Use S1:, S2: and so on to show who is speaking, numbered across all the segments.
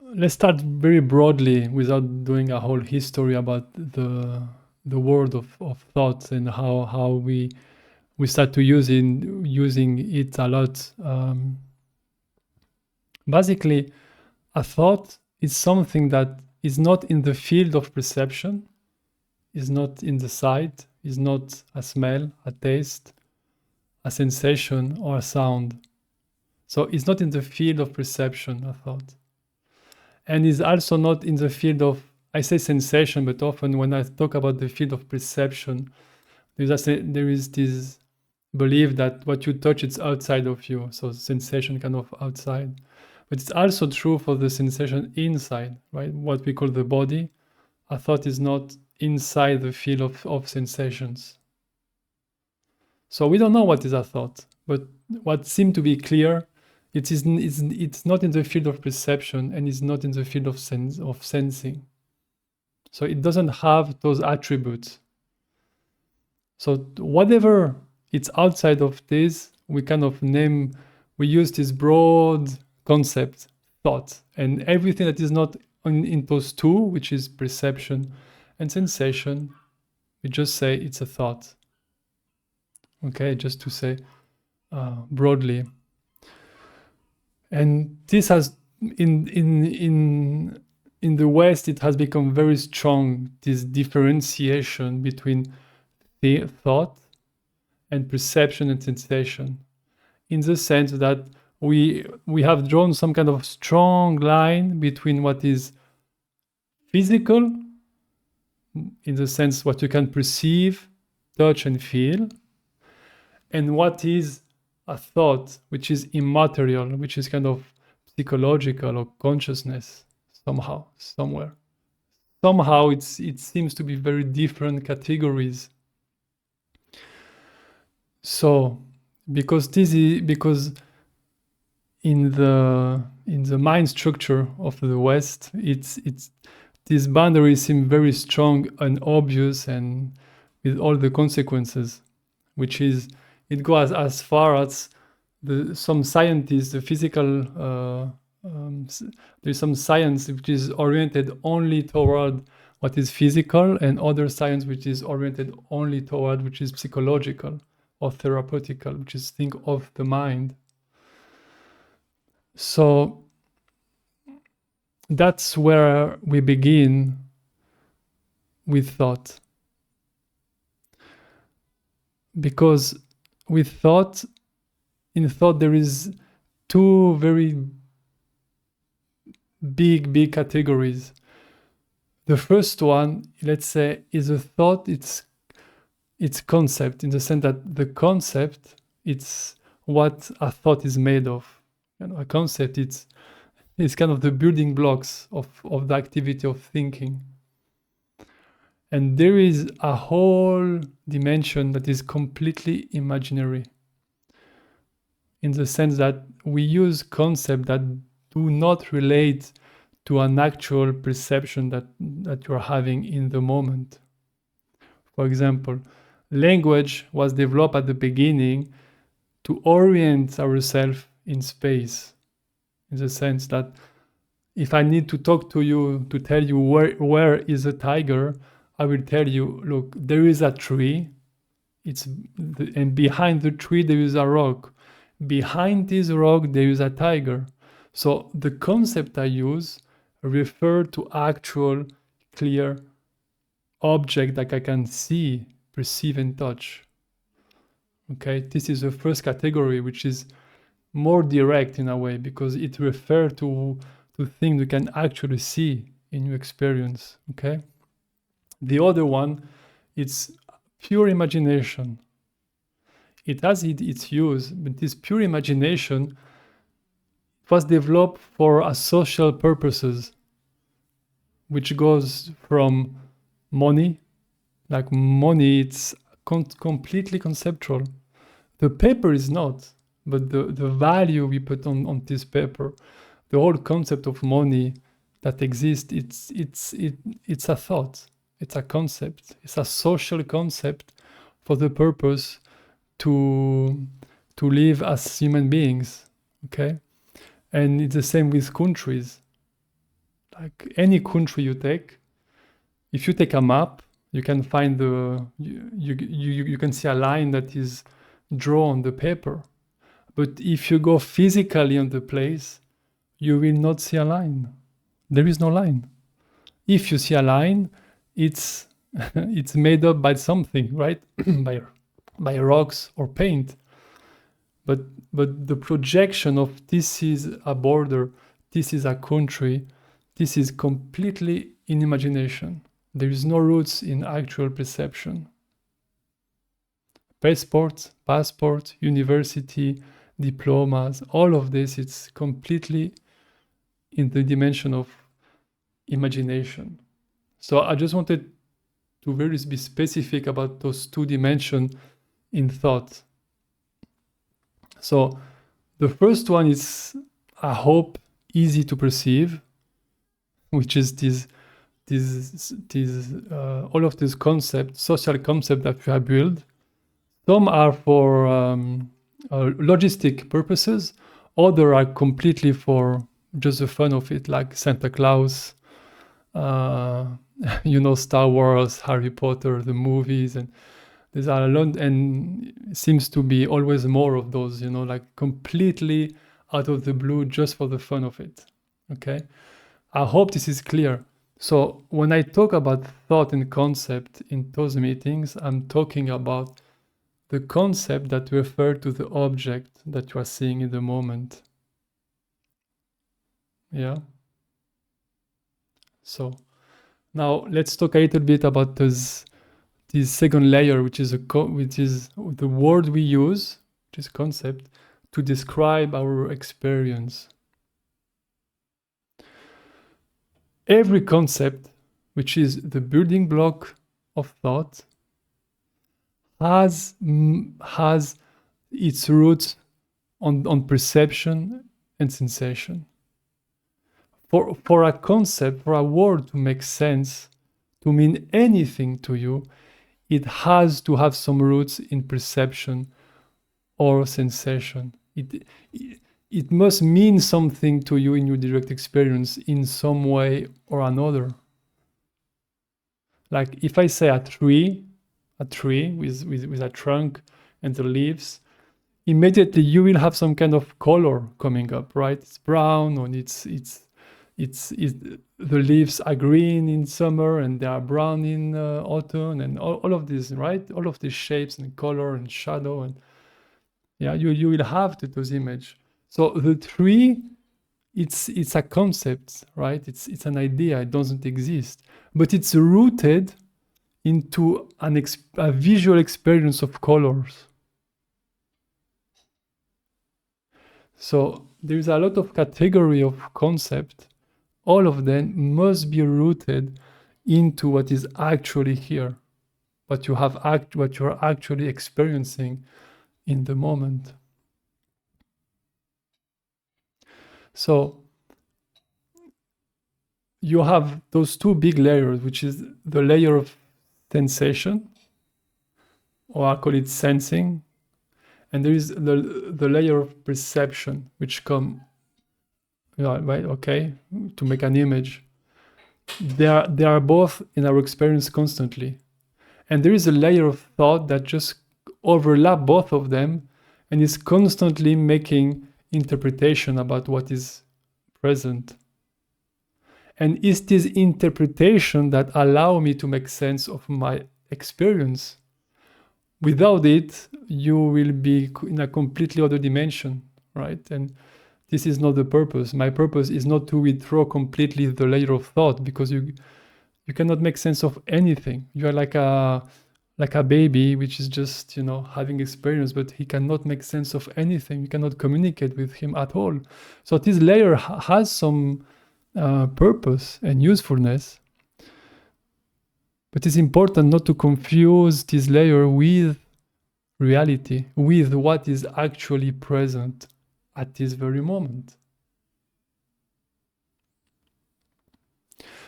S1: let's start very broadly without doing a whole history about the world of thoughts and how we start to using it a lot. Basically, a thought is something that is not in the field of perception, is not in the sight, is not a smell, a taste, a sensation, or a sound. So it's not in the field of perception, a thought. And is also not in the field of, I say sensation, but often when I talk about the field of perception, there is this belief that what you touch is outside of you. So sensation kind of outside. But it's also true for the sensation inside, right? What we call the body. A thought is not inside the field of sensations. So we don't know what is a thought, but what seemed to be clear, it's not in the field of perception and it's not in the field of sensing. So it doesn't have those attributes. So whatever it's outside of this, we kind of we use this broad concept, thought, and everything that is not in those two, which is perception and sensation, we just say it's a thought. Okay, just to say broadly. And this has in the West, it has become very strong, this differentiation between the thought and perception and sensation, in the sense that we have drawn some kind of strong line between what is physical, in the sense what you can perceive, touch, and feel, and what is a thought, which is immaterial, which is kind of psychological or consciousness somehow, somewhere. Somehow it seems to be very different categories. So because in the mind structure of the West, it's these boundaries seem very strong and obvious, and with all the consequences, which is it goes as far as some scientists, the physical, there's some science which is oriented only toward what is physical, and other science which is oriented only toward which is psychological or therapeutical, which is think of the mind. So that's where we begin with thought. Because with thought, in thought there is two very big categories. The first one, let's say, is a thought, it's concept, in the sense that the concept, it's what a thought is made of. You know, a concept, it's kind of the building blocks of the activity of thinking. And there is a whole dimension that is completely imaginary, in the sense that we use concepts that do not relate to an actual perception that you're having in the moment. For example, language was developed at the beginning to orient ourselves in space, in the sense that if I need to talk to you to tell you where is a tiger, I will tell you, look, there is a tree, and behind the tree there is a rock. Behind this rock there is a tiger. So the concept I use refer to actual clear object that I can see, perceive, and touch. Okay, this is the first category, which is more direct in a way, because it refers to things you can actually see in your experience. Okay, the other one, it's pure imagination. It has its use, but this pure imagination was developed for a social purposes, which goes from money, like money, it's completely conceptual. The paper is not, but the value we put on this paper, the whole concept of money that exists, it's a thought, it's a concept, it's a social concept for the purpose to live as human beings. Okay, and it's the same with countries. like any country you take, if you take a map, you can find you can see a line that is drawn on the paper. But if you go physically on the place, you will not see a line. There is no line. If you see a line, it's it's made up by something, right? by rocks or paint. But the projection of this is a border, this is a country, this is completely in imagination. There is no roots in actual perception. Passport, university, diplomas, all of this, it's completely in the dimension of imagination. So I just wanted to very be specific about those two dimensions in thought. So the first one is, I hope, easy to perceive, which is all of these concepts, social concepts that we have built. Some are for logistic purposes, other are completely for just the fun of it, like Santa Claus, Star Wars, Harry Potter, the movies, and there's a lot, and it seems to be always more of those, like completely out of the blue, just for the fun of it. Okay, I hope this is clear. So when I talk about thought and concept in those meetings, I'm talking about the concept that refer to the object that you are seeing in the moment. Yeah. So now let's talk a little bit about this second layer, which is the word we use, which is concept, to describe our experience. Every concept, which is the building block of thought, has its roots on perception and sensation. For a concept, for a word to make sense, to mean anything to you, it has to have some roots in perception or sensation. It must mean something to you in your direct experience in some way or another. Like if I say a tree with a trunk and the leaves, immediately you will have some kind of color coming up, right? It's brown, or the leaves are green in summer and they are brown in autumn, and all of this, right? All of these shapes and color and shadow, and yeah, you will have those images. So the tree, it's a concept, right? It's an idea. It doesn't exist, but it's rooted into a visual experience of colors. So there's a lot of category of concept. All of them must be rooted into what is actually here, what you are actually experiencing in the moment. So you have those two big layers, which is the layer of sensation, or I call it sensing, and there is the layer of perception, which come, right, okay, to make an image. They are both in our experience constantly, and there is a layer of thought that just overlap both of them and is constantly making interpretation about what is present. And it's this interpretation that allow me to make sense of my experience. Without it, you will be in a completely other dimension, right? And this is not the purpose. My purpose is not to withdraw completely the layer of thought, because you cannot make sense of anything. You are like a baby, which is just, having experience, but he cannot make sense of anything. You cannot communicate with him at all. So this layer has some purpose and usefulness, but it's important not to confuse this layer with reality, with what is actually present at this very moment.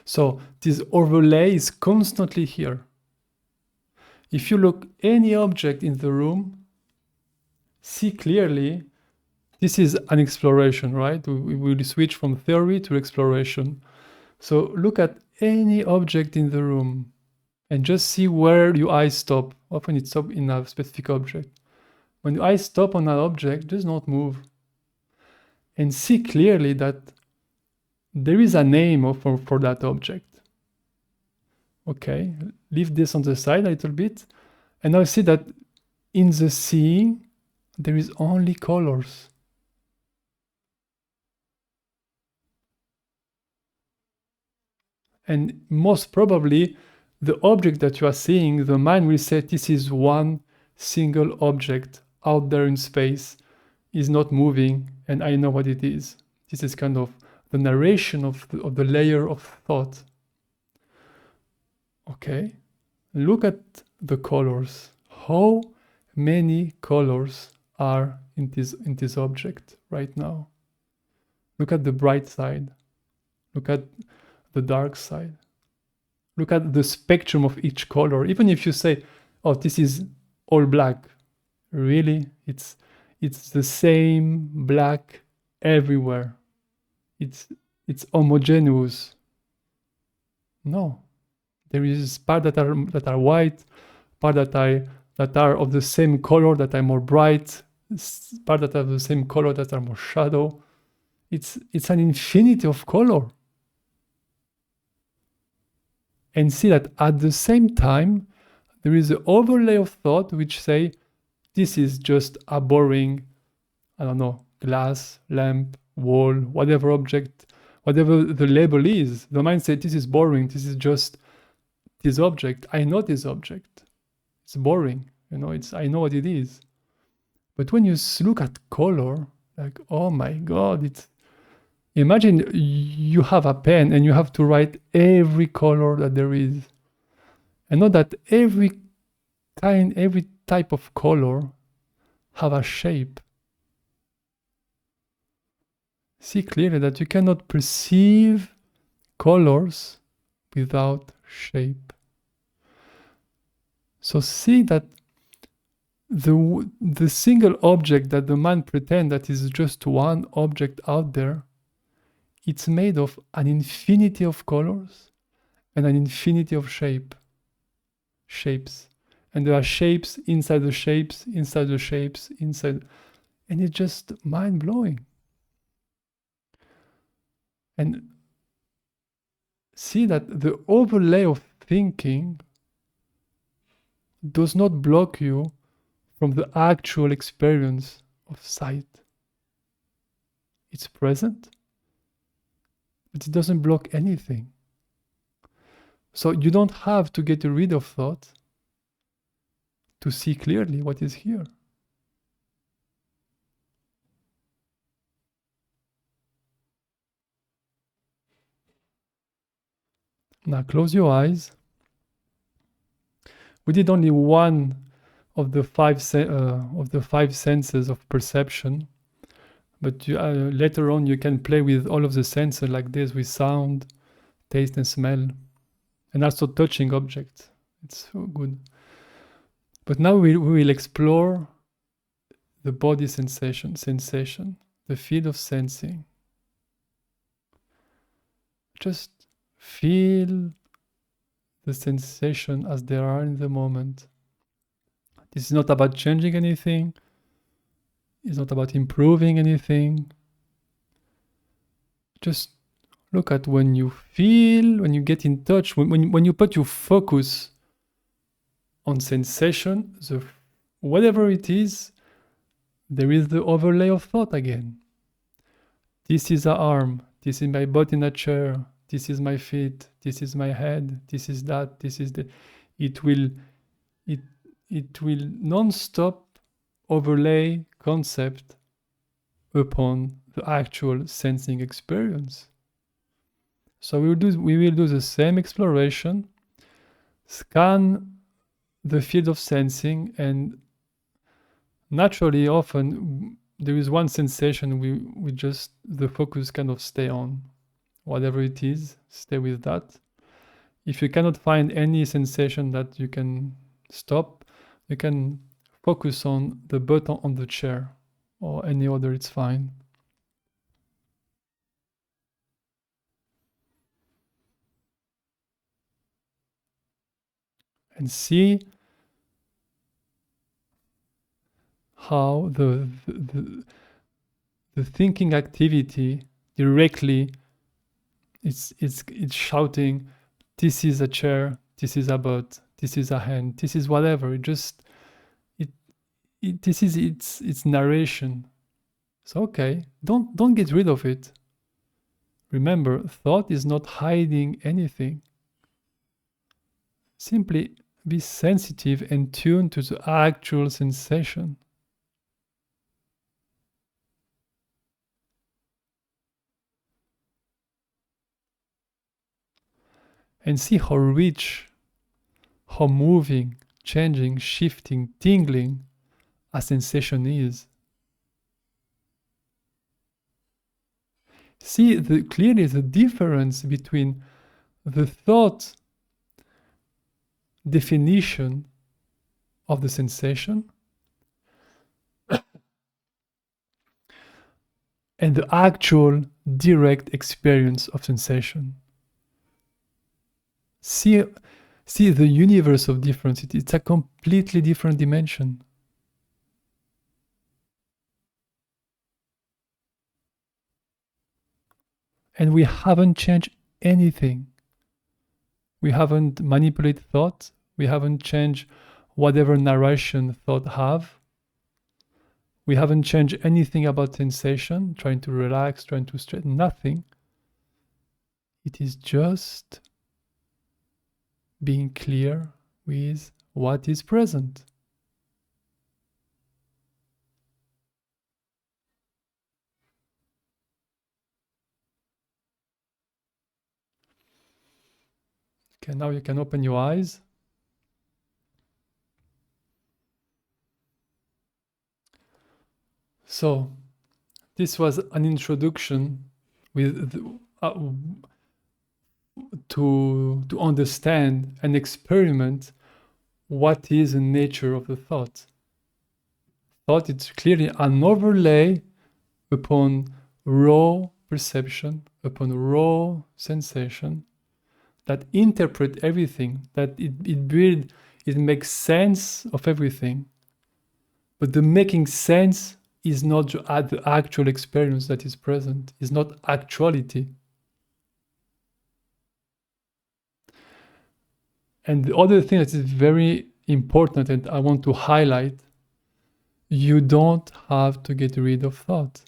S1: So this overlay is constantly here. If you look any object in the room, see clearly, this is an exploration, right? We will switch from theory to exploration. So look at any object in the room and just see where your eyes stop. Often it's stop in a specific object. When your eyes stop on an object, just not move. And see clearly that there is a name for that object. Okay, leave this on the side a little bit. And now see that in the seeing, there is only colors. And most probably, the object that you are seeing, the mind will say this is one single object out there in space, is not moving, and I know what it is. This is kind of the narration of the layer of thought. Okay, look at the colors. How many colors are in this object right now? Look at the bright side. Look at the dark side. Look at the spectrum of each color. Even if you say, oh, this is all black, really, it's the same black everywhere. It's homogeneous. No, there is part that are white, part that are of the same color that are more bright, part that are the same color that are more shadow. It's an infinity of color. And see that at the same time, there is an overlay of thought which say, this is just a boring, I don't know, glass, lamp, wall, whatever object, whatever the label is. The mind says, this is boring, this is just this object. I know this object. It's boring, I know what it is. But when you look at color, like, oh my God, imagine you have a pen and you have to write every color that there is. And know that every type of color have a shape. See clearly that you cannot perceive colors without shape. So see that the single object that the mind pretends that is just one object out there, it's made of an infinity of colors and an infinity of shapes. And there are shapes inside the shapes, inside the shapes, inside. And it's just mind-blowing. And see that the overlay of thinking does not block you from the actual experience of sight. It's present, but it doesn't block anything. So you don't have to get rid of thought to see clearly what is here. Now close your eyes. We did only one of the five senses of perception, but later on you can play with all of the senses like this, with sound, taste and smell, and also touching objects. It's so good. But now we will explore the body sensation, the field of sensing. Just feel the sensation as they are in the moment. This is not about changing anything. It's not about improving anything. Just look at when you feel, when you get in touch, when you put your focus on sensation, whatever it is, there is the overlay of thought again. This is an arm. This is my butt in a chair. This is my feet. This is my head. This is that. This is the. It will non-stop overlay concept upon the actual sensing experience. So we will do the same exploration, scan the field of sensing, and naturally often there is one sensation we just, the focus kind of stay on. Whatever it is, stay with that. If you cannot find any sensation that you can stop, you can focus on the button on the chair or any other, it's fine. and see how the thinking activity directly it's shouting, this is a chair, this is a butt, this is a hand, this is whatever. This is its narration. So okay, don't get rid of it. Remember, thought is not hiding anything. Simply be sensitive and tuned to the actual sensation. And see how rich, how moving, changing, shifting, tingling a sensation is. See clearly the difference between the thought definition of the sensation and the actual direct experience of sensation. See the universe of difference. It's a completely different dimension. And we haven't changed anything. We haven't manipulated thought. We haven't changed whatever narration thought have. We haven't changed anything about sensation, trying to relax, trying to straighten, nothing. It is just being clear with what is present. Okay, now you can open your eyes. So, this was an introduction with to understand and experiment what is the nature of the thought. Thought is clearly an overlay upon raw perception, upon raw sensation, that interpret everything, that it makes sense of everything. But the making sense is not the actual experience that is present, is not actuality. And the other thing that is very important and I want to highlight, you don't have to get rid of thought.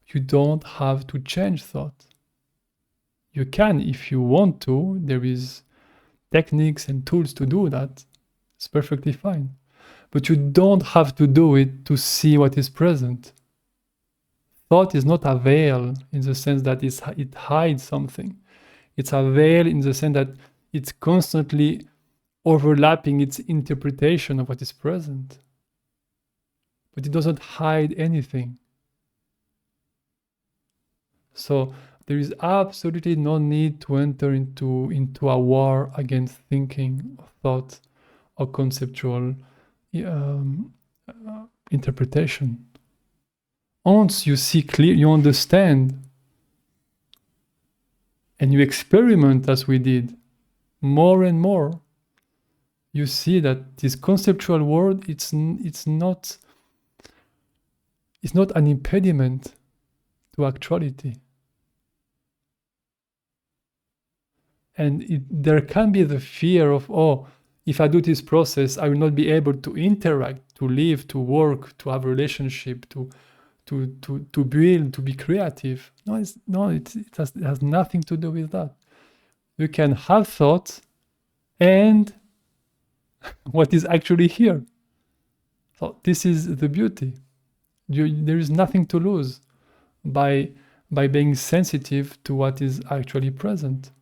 S1: You don't have to change thought. You can if you want to. There is techniques and tools to do that. It's perfectly fine. But you don't have to do it to see what is present. Thought is not a veil in the sense that it hides something. It's a veil in the sense that it's constantly overlapping its interpretation of what is present. But it doesn't hide anything. So there is absolutely no need to enter into a war against thinking, thought, or conceptual interpretation. Once you see clear, you understand, and you experiment as we did, more and more, you see that this conceptual world, it's not an impediment to actuality. And there can be the fear of, oh, if I do this process, I will not be able to interact, to live, to work, to have a relationship, to build, to be creative. It has nothing to do with that. You can have thoughts and what is actually here. So this is the beauty. There is nothing to lose by being sensitive to what is actually present.